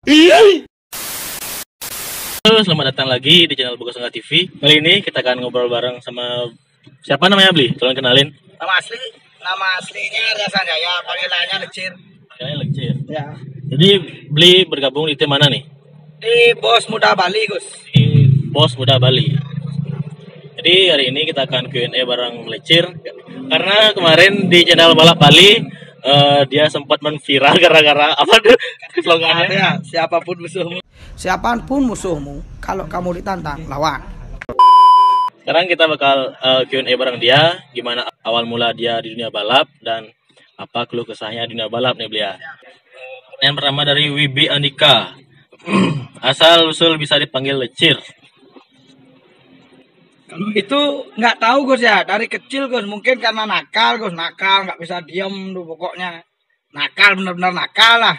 Halo, selamat datang lagi di channel Boga Sengga TV. Kali ini kita akan ngobrol bareng sama siapa namanya, Bli? Tolong kenalin. Nama aslinya Riasan Jaya, panggilannya Lecir. Kayaknya Lecir. Ya. Jadi Bli bergabung di tim mana nih? Di Bos Muda Bali, Gus. Di Bos Muda Bali. Jadi hari ini kita akan Q&A bareng Lecir. Karena kemarin di channel Balap Bali dia sempat menviral gara-gara apa tuh slogannya? Ya, siapapun musuhmu, kalau kamu ditantang, lawan. Sekarang kita bakal Q&A bareng dia, gimana awal mula dia di dunia balap dan apa keluh kesahnya di dunia balap nih Blia. Yang pertama dari Wibi Andika. Asal usul bisa dipanggil Lecir. Kalau itu nggak tahu Gus ya, dari kecil Gus, mungkin karena nakal Gus, nakal nggak bisa diem tuh pokoknya. Nakal, benar-benar nakal lah.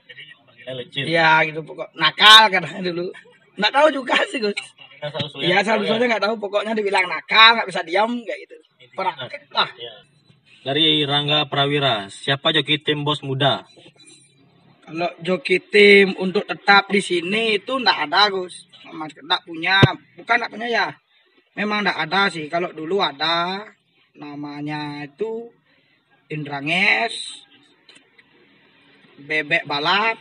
Jadi panggilnya Lecir. Iya gitu pokok nakal katanya dulu. Nggak tahu juga sih Gus. Iya asal-usulnya nggak tahu, pokoknya dibilang nakal, nggak bisa diam kayak gitu. Perakit lah. Ya. Dari Rangga Prawira, siapa joki tim Bos Muda? Kalau joki tim untuk tetap di sini itu nggak ada Gus. Mas nggak punya, bukan nggak punya ya. Memang nggak ada sih. Kalau dulu ada, namanya itu Indranges, Bebek Balap,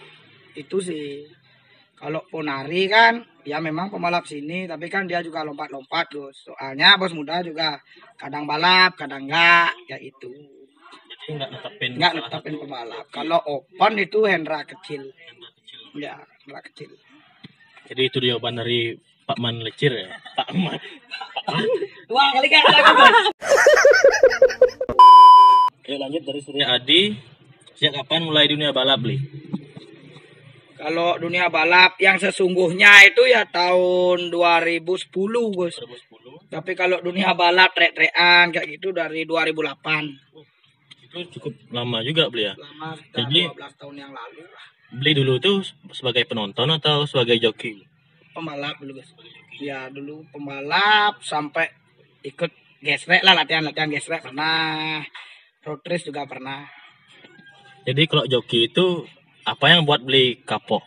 itu sih. Kalau Ponari kan, ya memang pembalap sini, tapi kan dia juga lompat-lompat Gus. Soalnya Bos Muda juga kadang balap, kadang enggak, ya itu. Jadi nggak netapin pembalap. Kalau open itu Hendra kecil. Ya, Hendra kecil. Jadi itu jawaban dari Pak Man Lecir ya? Pak Man. Wah, kali kan aku Gus. Oke, lanjut dari Surya Adi. Sejak kapan mulai dunia balap, Bli? Kalau dunia balap yang sesungguhnya itu ya tahun 2010 Gus. 2010. Tapi kalau dunia balap trek-trekan kayak gitu dari 2008. Itu cukup lama juga Bli ya? Lama, jadi 12 tahun yang lalu lah. Bli dulu tuh sebagai penonton atau sebagai joki? Pembalap dulu Gus. Ya dulu pembalap sampai ikut gesrek lah, latihan-latihan gesrek pernah. Road race juga pernah. Jadi kalau joki itu apa yang buat Bli kapok?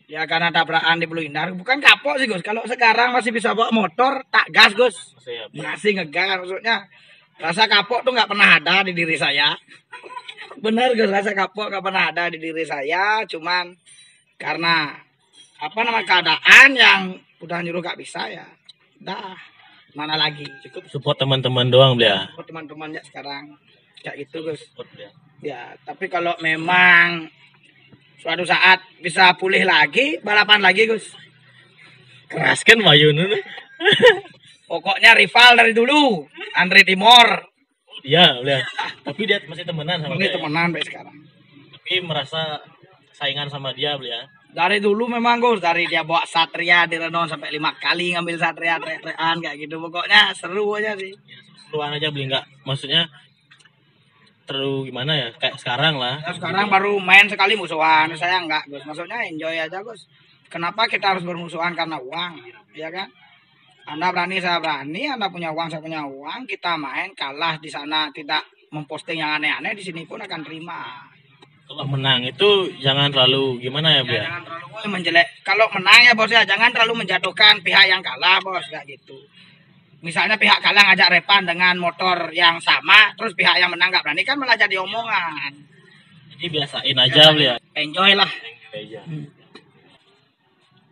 Ya karena tabrakan di Blue Indar. Bukan kapok sih Gus. Kalau sekarang masih bisa bawa motor, tak gas Gus. Masih ngegas maksudnya. Rasa kapok tuh nggak pernah ada di diri saya. Bener Gus, rasa kapok nggak pernah ada di diri saya. Cuman karena apa nama keadaan yang udah nyuruh nggak bisa ya. Dah, mana lagi. Cukup support teman-teman doang Bli ya? Support teman-temannya sekarang. Kayak gitu Gus. Support, Bli. Ya, tapi kalau memang suatu saat bisa pulih lagi, balapan lagi Gus. Keras kan Mayun ini. Pokoknya rival dari dulu, Andre Timor. Iya, Bli. Tapi dia masih temenan sama Ini dia. temenan sampai sekarang. Tapi merasa saingan sama dia Bli ya? Dari dulu memang Gus, dari dia bawa Satria di Renault sampai 5 kali ngambil Satria trek-trekan kayak gitu. Pokoknya seru aja sih. Seruan aja Bli, nggak maksudnya terlalu gimana ya, kayak sekarang lah. Ya, sekarang baru main sekali musuhan, saya enggak Gus. Maksudnya enjoy aja Gus. Kenapa kita harus bermusuhan karena uang, ya kan? Anda berani, saya berani, Anda punya uang, saya punya uang, kita main kalah di sana tidak memposting yang aneh-aneh, di sini pun akan terima. Kalau menang itu jangan terlalu gimana ya Bli? Ya, jangan terlalu menjelek. Kalau menang ya bos ya, jangan terlalu menjatuhkan pihak yang kalah bos, kayak gitu. Misalnya pihak kalah ngajak repan dengan motor yang sama, terus pihak yang menang nggak berani, kan malah jadi omongan. Jadi biasain aja Bli ya. Enjoy lah. Aja.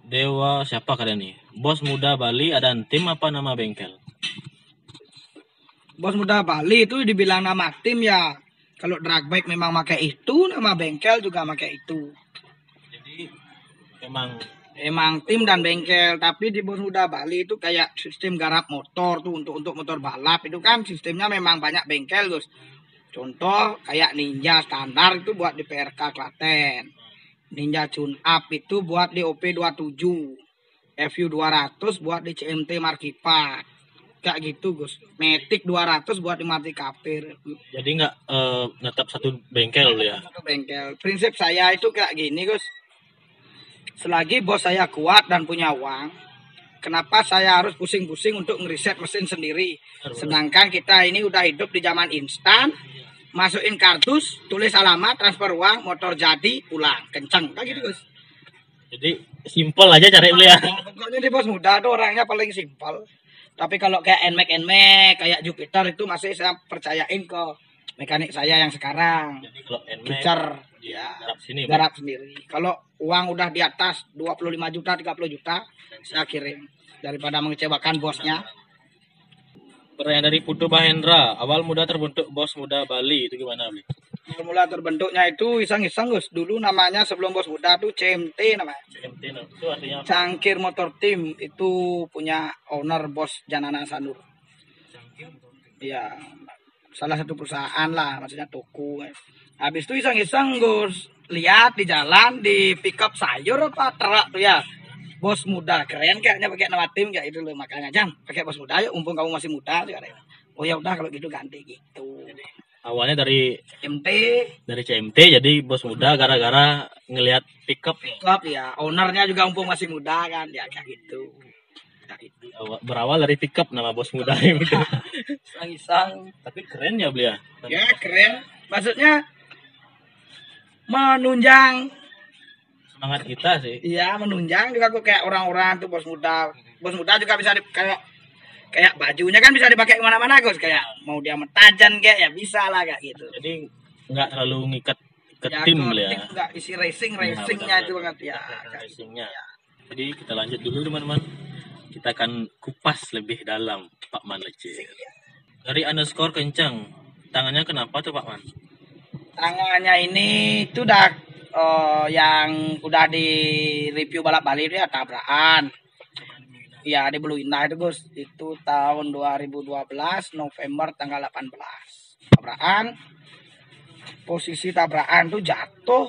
Dewa siapa kalian nih? Bos Muda Bali ada tim apa nama bengkel? Bos Muda Bali itu dibilang nama tim ya. Kalau drag bike memang pakai itu, nama bengkel juga pakai itu. Jadi emang tim dan bengkel, tapi di Bos Muda Bali itu kayak sistem garap motor tuh untuk motor balap itu kan sistemnya memang banyak bengkel Gus. Contoh kayak Ninja standar itu buat di PRK Klaten. Ninja Tune Up itu buat di OP27. FU 200 buat di CMT Markipa. Kayak gitu Gus. Matic 200 buat di Mati Kapir. Jadi nggak netap satu bengkel ya? Satu bengkel. Prinsip saya itu kayak gini Gus. Selagi bos saya kuat dan punya uang, kenapa saya harus pusing-pusing untuk ngeriset mesin sendiri? Sedangkan kita ini udah hidup di zaman instan, masukin kartus, tulis alamat, transfer uang, motor jadi, pulang, kenceng, kayak gitu Gus. Jadi simpel aja cari beli ya. Pokoknya di bos muda tuh orangnya paling simpel. Tapi kalau kayak NMAX, kayak Jupiter itu masih saya percayain ke mekanik saya yang sekarang. Jadi kalau NMAX Kicer, ya, garap sini. garap sendiri. Kalau uang udah di atas 25 juta, 30 juta, saya kirim. Daripada mengecewakan bosnya. Pertanyaan dari Putu Mahendra, awal muda terbentuk Bos Muda Bali itu gimana beli? Formula terbentuknya itu iseng-iseng Gus. Dulu namanya sebelum bos muda tuh CMT namanya. CMT itu artinya apa? Cangkir Motor Team itu punya owner bos Janana Sanur. Iya, salah satu perusahaan lah, maksudnya toko. Habis itu iseng-iseng Gus lihat di jalan di pickup sayur apa truk tuh ya. Bos muda keren kayaknya pakai nama tim kayak itu loh, makanya Jam pakai bos muda yuk, mumpung kamu masih muda tuh katanya. Oh ya udah kalau gitu ganti gitu. Awalnya dari CMT CMT jadi Bos Muda gara-gara ngelihat pickup pickup ya, ownernya juga mumpung masih muda kan, ya kayak gitu. Kayak gitu. berawal dari pickup nama Bos Muda itu. Iseng-iseng. Tapi keren ya beli ya. Ya keren. Maksudnya menunjang. Semangat kita sih. Iya menunjang juga kok kayak orang-orang tuh bos muda. Bos muda juga bisa kayak bajunya kan bisa dipakai kemana-mana Gus. Kayak mau dia mentajan kayak ya bisa lah kayak gitu. Jadi nggak terlalu ngikat ke Ya, tim beli ya. Enggak isi racingnya itu banget ya. Racingnya. Jadi kita lanjut dulu teman-teman. Kita akan kupas lebih dalam Pak Man Lecir. Dari underscore kencang. Tangannya kenapa tuh Pak Man? Tangannya ini itu udah yang udah di review balap Bali itu ya tabrakan. Iya di Blue Indah itu Gus. Itu tahun 2012 November tanggal 18. Tabrakan. Posisi tabrakan tuh jatuh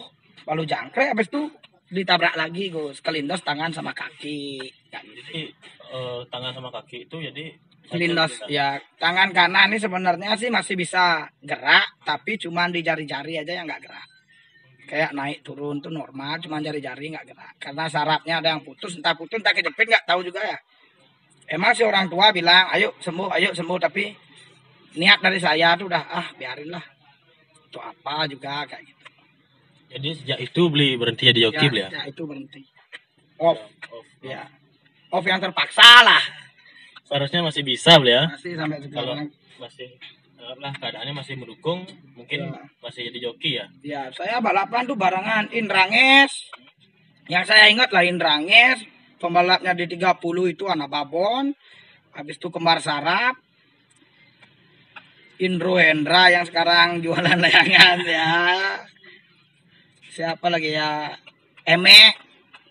lalu jangkrik, habis itu ditabrak lagi Gus, kelindas tangan sama kaki. Jadi tangan sama kaki itu jadi Kelindas ya, tangan kanan ini sebenarnya sih masih bisa gerak, tapi cuman di jari-jari aja yang nggak gerak. Kayak naik turun tuh normal, cuman jari-jari nggak gerak. Karena sarafnya ada yang putus, entah kejepit nggak tahu juga ya. Emang si orang tua bilang, ayo sembuh, tapi niat dari saya tuh udah biarin lah. Itu apa juga kayak gitu. Jadi sejak itu beli berhenti jadi joki beli ya? Ya itu berhenti. Off. Ya. Off yang terpaksa lah. Seharusnya masih bisa beli ya? Masih sampai Kalau sekarang. masih keadaannya masih mendukung, mungkin Ya. masih jadi joki ya? Ya, saya balapan tuh barengan Indranges. Yang saya ingat lah Indranges. Pembalapnya di 30 itu anak Babon. Habis itu Kembar Sarap. Indro Hendra yang sekarang jualan layangan ya. Siapa lagi ya? Eme,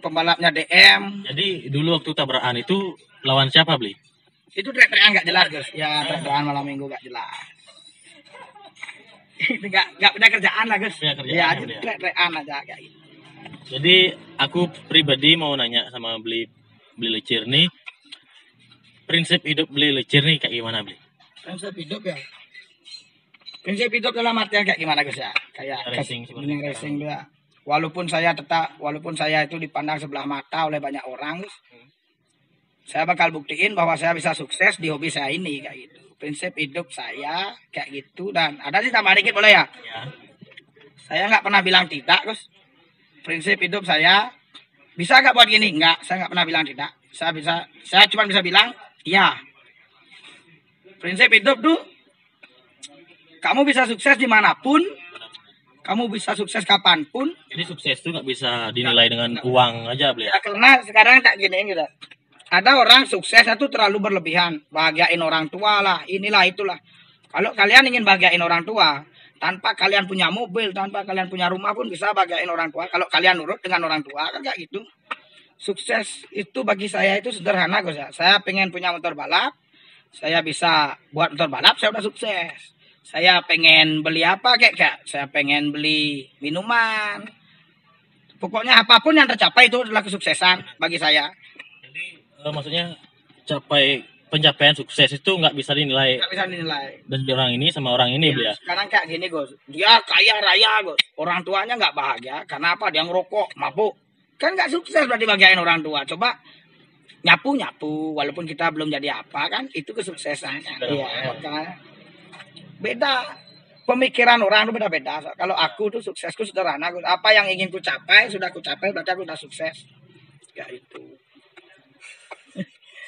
pembalapnya DM. Jadi dulu waktu tabrakan itu lawan siapa beli? Itu trek-trekan nggak jelas Gus. Ya trek-trekan malam minggu nggak jelas. nggak punya kerjaan lah Gus. Punya kerjaan, Ya, ya. trek-trekan aja kayak gitu. Jadi aku pribadi mau nanya sama beli Lecir nih, prinsip hidup beli Lecir nih kayak gimana beli? Prinsip hidup ya. Prinsip hidup dalam artian kayak gimana Gus ya? Kayak Racing seperti racing dia. Walaupun saya itu dipandang sebelah mata oleh banyak orang, Gus, saya bakal buktiin bahwa saya bisa sukses di hobi saya ini kayak gitu. Prinsip hidup saya kayak gitu, dan ada sih tambah dikit boleh ya? Ya. Saya nggak pernah bilang tidak, Gus. Prinsip hidup saya bisa nggak buat gini? Nggak, saya nggak pernah bilang tidak. Saya cuma bisa bilang iya. Prinsip hidup tuh kamu bisa sukses dimanapun, kamu bisa sukses kapanpun. Jadi sukses itu nggak bisa dinilai dengan uang aja beli ya? Ya, karena sekarang tak giniin gitu. Ada orang suksesnya tuh terlalu berlebihan, bahagiain orang tua lah, inilah itulah. Kalau kalian ingin bahagiain orang tua, tanpa kalian punya mobil, tanpa kalian punya rumah pun bisa bahagiain orang tua. Kalau kalian nurut dengan orang tua kan kayak gitu. Sukses itu bagi saya itu sederhana Gus ya. Saya pengen punya motor balap, saya bisa buat motor balap, saya udah sukses. Saya pengen beli apa kayak saya pengen beli minuman. Pokoknya apapun yang tercapai itu adalah kesuksesan bagi saya. Jadi maksudnya pencapaian sukses itu nggak bisa dinilai Nggak bisa dinilai. dari orang ini sama orang ini beli ya? Sekarang kayak gini Gus, dia kaya raya Gus, orang tuanya nggak bahagia. Karena apa? Dia ngerokok, mabuk. Kan nggak sukses berarti bagian orang tua. Coba nyapu, walaupun kita belum jadi apa kan, itu kesuksesannya. Iya, makanya beda. Pemikiran orang itu beda-beda. Kalau aku tuh suksesku sederhana. Apa yang ingin ku capai, sudah ku capai, berarti aku sudah sukses. Kayak itu.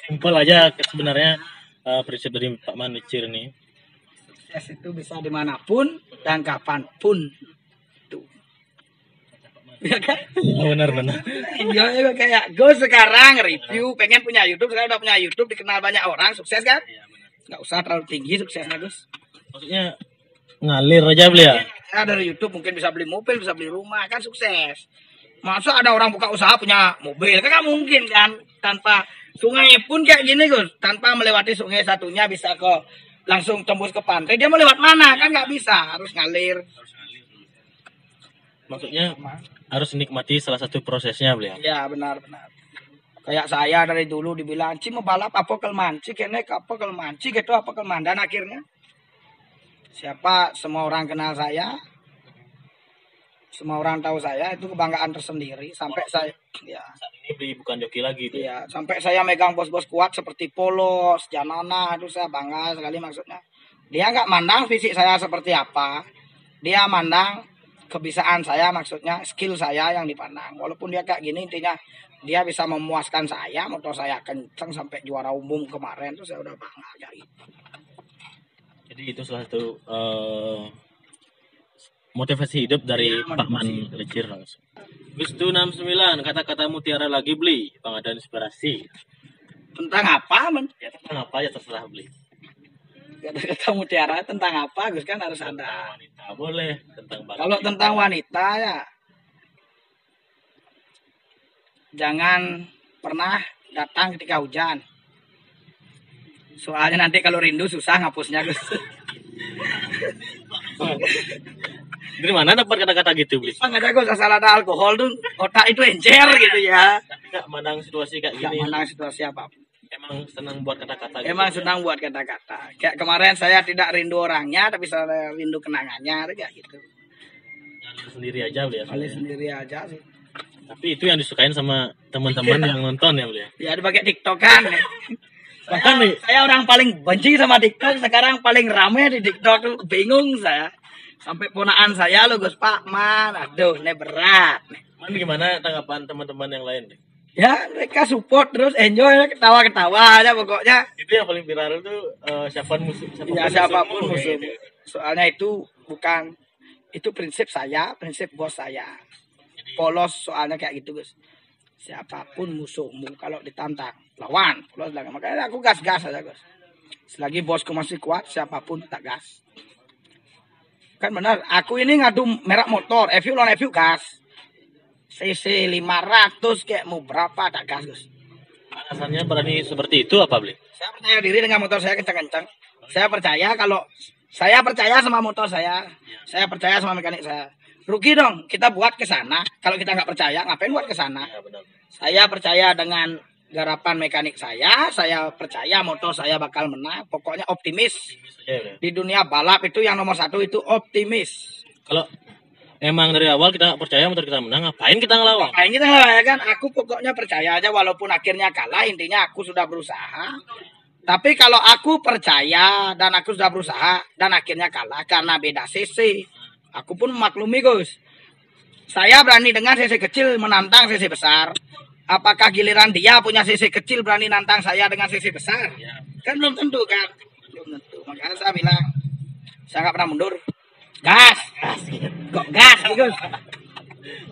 Simpel aja sebenarnya prinsip dari Pak Manicir nih. Sukses itu bisa dimanapun dan kapanpun. Itu. Ya kan? Benar-benar. Ya, kayak gue sekarang review, pengen punya YouTube, sekarang udah punya YouTube, dikenal banyak orang, sukses kan? Nggak usah terlalu tinggi suksesnya, Gus. Maksudnya ngalir aja beli ya? Ya, dari YouTube mungkin bisa beli mobil, bisa beli rumah, kan sukses. Masa ada orang buka usaha punya mobil? Kan nggak mungkin kan? Tanpa sungai pun kayak gini, Gus. Tanpa melewati sungai satunya bisa ke langsung tembus ke pantai. Dia mau lewat mana? Kan nggak bisa, harus ngalir. Maksudnya harus nikmati salah satu prosesnya beli ya? Ya, benar-benar. Kayak saya dari dulu dibilang, Ci mau balap apa kelmanci, kene apa kelmanci, gitu apa kelmandan akhirnya. Siapa semua orang kenal saya, semua orang tahu saya, itu kebanggaan tersendiri. Sampai saya, ya. Saat ini beli bukan joki lagi tuh. Iya, sampai saya megang bos-bos kuat seperti Polos, Janona, itu saya bangga sekali maksudnya. Dia nggak mandang fisik saya seperti apa, dia mandang kebisaan saya, maksudnya skill saya yang dipandang. Walaupun dia kayak gini, intinya dia bisa memuaskan saya, motor saya kenceng sampai juara umum kemarin, tuh saya udah bangga kayak gitu. Jadi itu salah satu motivasi hidup dari Ya, Pak Manicir langsung. Gustu 69, kata-kata mutiara lagi beli, pengadaan inspirasi. Tentang apa, men? Ya tentang apa ya terserah beli. Kata-kata mutiara tentang apa, Gus, kan harus Tentang ada. wanita boleh, tentang bakat. Kalau tentang wanita ya, jangan pernah datang ketika hujan. Soalnya nanti kalau rindu susah ngapusnya, Gus. Dari mana dapat kata-kata gitu beli? Bang, ada Gus, asal ada alkohol tuh otak itu encer gitu ya. Nggak mandang situasi kayak Gak gini. menang situasi apapun. Emang senang buat kata-kata. Emang gitu, senang buat kata-kata. Kayak kemarin saya tidak rindu orangnya, tapi saya rindu kenangannya, kayak gitu. Ya, sendiri aja beli ya. Kali sendiri aja sih. Tapi itu yang disukain sama teman-teman yang nonton ya beli ya. Ya dipakai TikTok kan. Bahkan nih, Saya orang paling benci sama TikTok, sekarang paling rame di TikTok tuh, bingung saya. Sampai ponaan saya lo Gus Pak Man, aduh ini berat. Man, gimana tanggapan teman-teman yang lain nih? Ya mereka support terus enjoy, ketawa-ketawa aja pokoknya. Itu yang paling viral tuh siapapun musuh. Ya siapapun musuh. Gitu. Soalnya itu bukan, itu prinsip saya, prinsip bos saya. Polos soalnya kayak gitu Gus. Siapapun musuhmu kalau ditantang lawan. Polos lah. Makanya aku gas-gas aja Gus. Selagi bosku masih kuat, siapapun tak gas. Kan benar, aku ini ngadu merek motor, EVU lawan EVU gas. CC 500 kayak mau berapa tak gas Gus. Alasannya berani seperti itu apa beli? Saya percaya diri dengan motor saya kencang-kencang. Saya percaya kalau saya percaya sama motor saya percaya sama mekanik saya. Rugi dong kita buat ke sana. Kalau kita nggak percaya, ngapain buat ke sana? Ya, benar. Saya percaya dengan garapan mekanik saya percaya motor saya bakal menang. Pokoknya optimis. Ya, udah. Di dunia balap itu yang nomor satu itu optimis. Kalau emang dari awal kita nggak percaya motor kita menang, ngapain kita ngelawan? Ngapain kita lah ya kan? Aku pokoknya percaya aja walaupun akhirnya kalah, intinya aku sudah berusaha. Tapi kalau aku percaya dan aku sudah berusaha dan akhirnya kalah karena beda CC, aku pun memaklumi Gus. Saya berani dengan CC kecil menantang CC besar. Apakah giliran dia punya CC kecil berani nantang saya dengan CC besar? Ya. Kan belum tentu kan. Belum tentu. Makanya saya bilang, saya nggak pernah mundur. Gas. Kok gas Gus?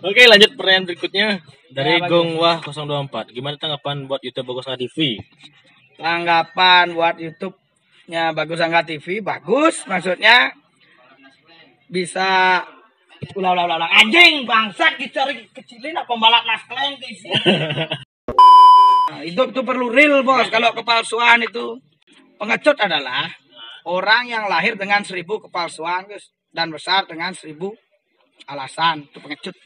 Oke, lanjut pertanyaan berikutnya dari Ya, Gong Wah 024. Gimana tanggapan buat YouTube Bagus Angga TV? Tanggapan buat YouTube-nya Bagus Angga TV bagus, maksudnya bisa ulah anjing bangsat dicari kecilin apa pembalap naskleng sih. Nah, itu perlu real bos. Kalau kepalsuan itu pengecut adalah orang yang lahir dengan 1000 kepalsuan Gus, dan besar dengan 1000 alasan, itu pengecut.